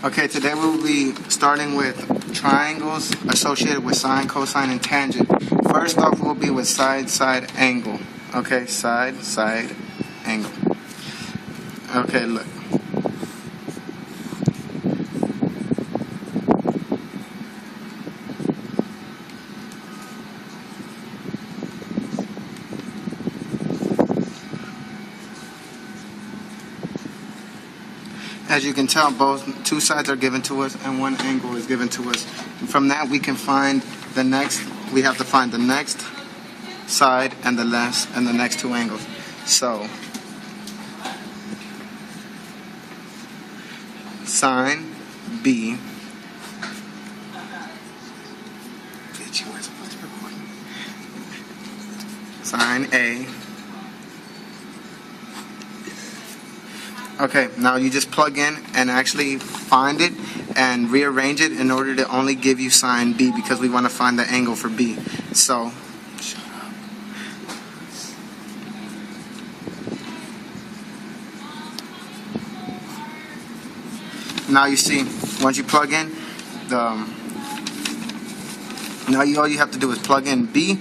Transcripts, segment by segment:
Okay, today we will be starting with triangles associated with sine, cosine, and tangent. First off, we'll be with side angle. Okay, side angle. Okay, look. As you can tell, two sides are given to us and one angle is given to us. And from that, we can find the next. We have to find the next side and the next two angles. So, sine B. Sine A. Okay, now you just plug in and actually find it and rearrange it in order to only give you sine B because we want to find the angle for B. So, shut up. Now you see, once you plug in, all you have to do is plug in B,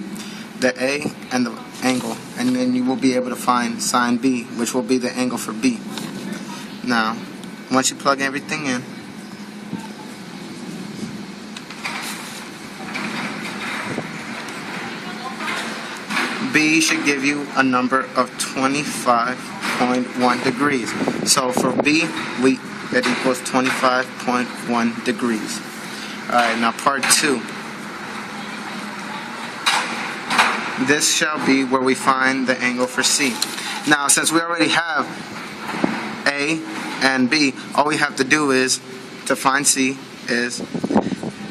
the A, and the angle, and then you will be able to find sine B, which will be the angle for B. Now, once you plug everything in, B should give you a number of 25.1 degrees. So for B, that equals 25.1 degrees. Alright, now part 2. This shall be where we find the angle for C. Now, since we already have A and B, all we have to do is, to find C, is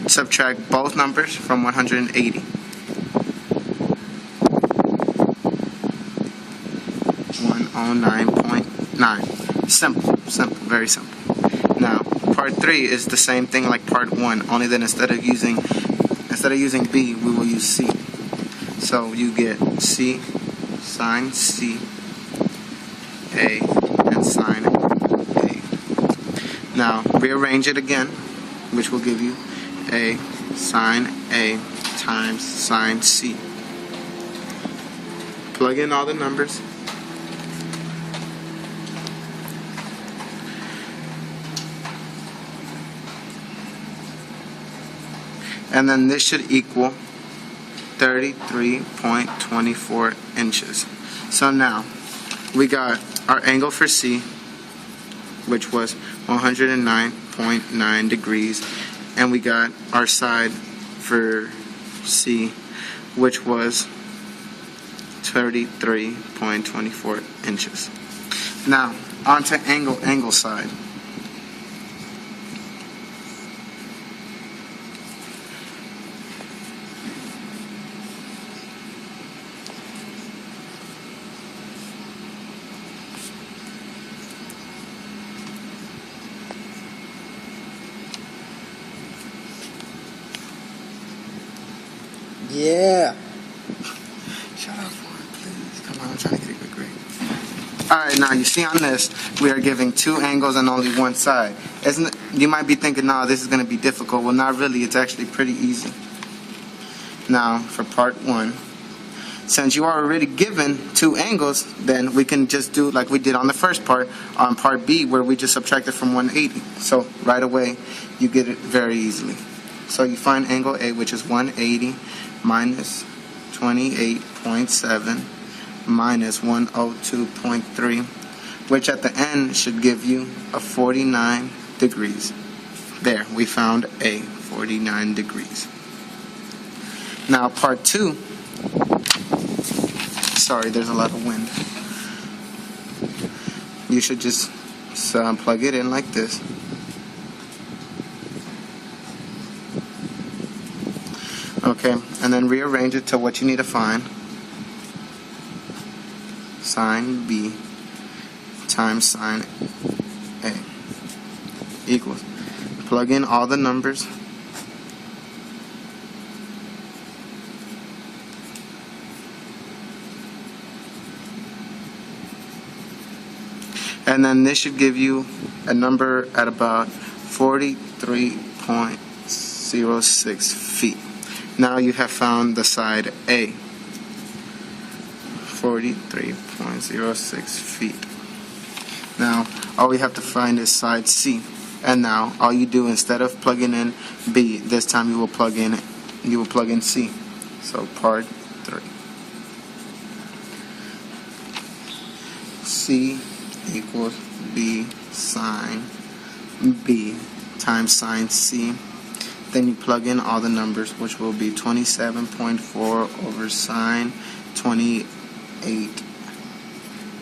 subtract both numbers from 180. 109.9. Simple, very simple. Now, part 3 is the same thing like part 1, only then instead of using B, we will use C. So you get C, sine C, A, and sine A. Now, rearrange it again, which will give you A sine A times sine C. Plug in all the numbers. And then this should equal 33.24 inches. So now, we got our angle for C, which was 109.9 degrees, and we got our side for C, which was 33.24 inches. Now, on to angle side. Yeah. Shut up, please. Come on, I'm trying to get a good grade. Alright, now you see on this, we are giving two angles and only one side. Isn't it? You might be thinking, no, this is going to be difficult. Well, not really. It's actually pretty easy. Now, for part 1, since you are already given two angles, then we can just do like we did on the first part, on part B, where we just subtracted from 180. So, right away, you get it very easily. So, you find angle A, which is 180 minus 28.7 minus 102.3, which at the end should give you a 49 degrees. There, we found A, 49 degrees. Now part 2, sorry, there's a lot of wind. You should just plug it in like this. Okay, and then rearrange it to what you need to find. Sine B times sine A equals. Plug in all the numbers. And then this should give you a number at about 43.06 feet. Now you have found the side A, 43.06 feet. Now all we have to find is side C. And now all you do, instead of plugging in B, this time you will plug in C. So part 3. C equals B sine B times sine C. Then you plug in all the numbers, which will be 27.4 over sine 28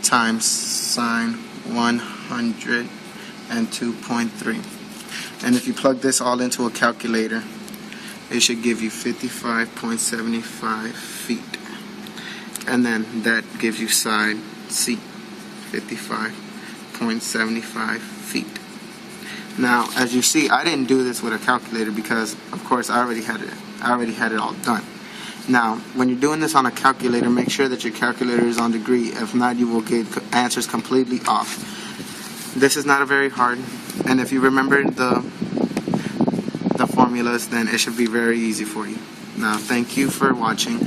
times sine 102.3. And if you plug this all into a calculator, it should give you 55.75 feet. And then that gives you side C, 55.75 feet. Now, as you see, I didn't do this with a calculator because, of course, I already had it all done. Now, when you're doing this on a calculator, make sure that your calculator is on degree. If not, you will get answers completely off. This is not a very hard, and if you remember the formulas, then it should be very easy for you. Now, thank you for watching.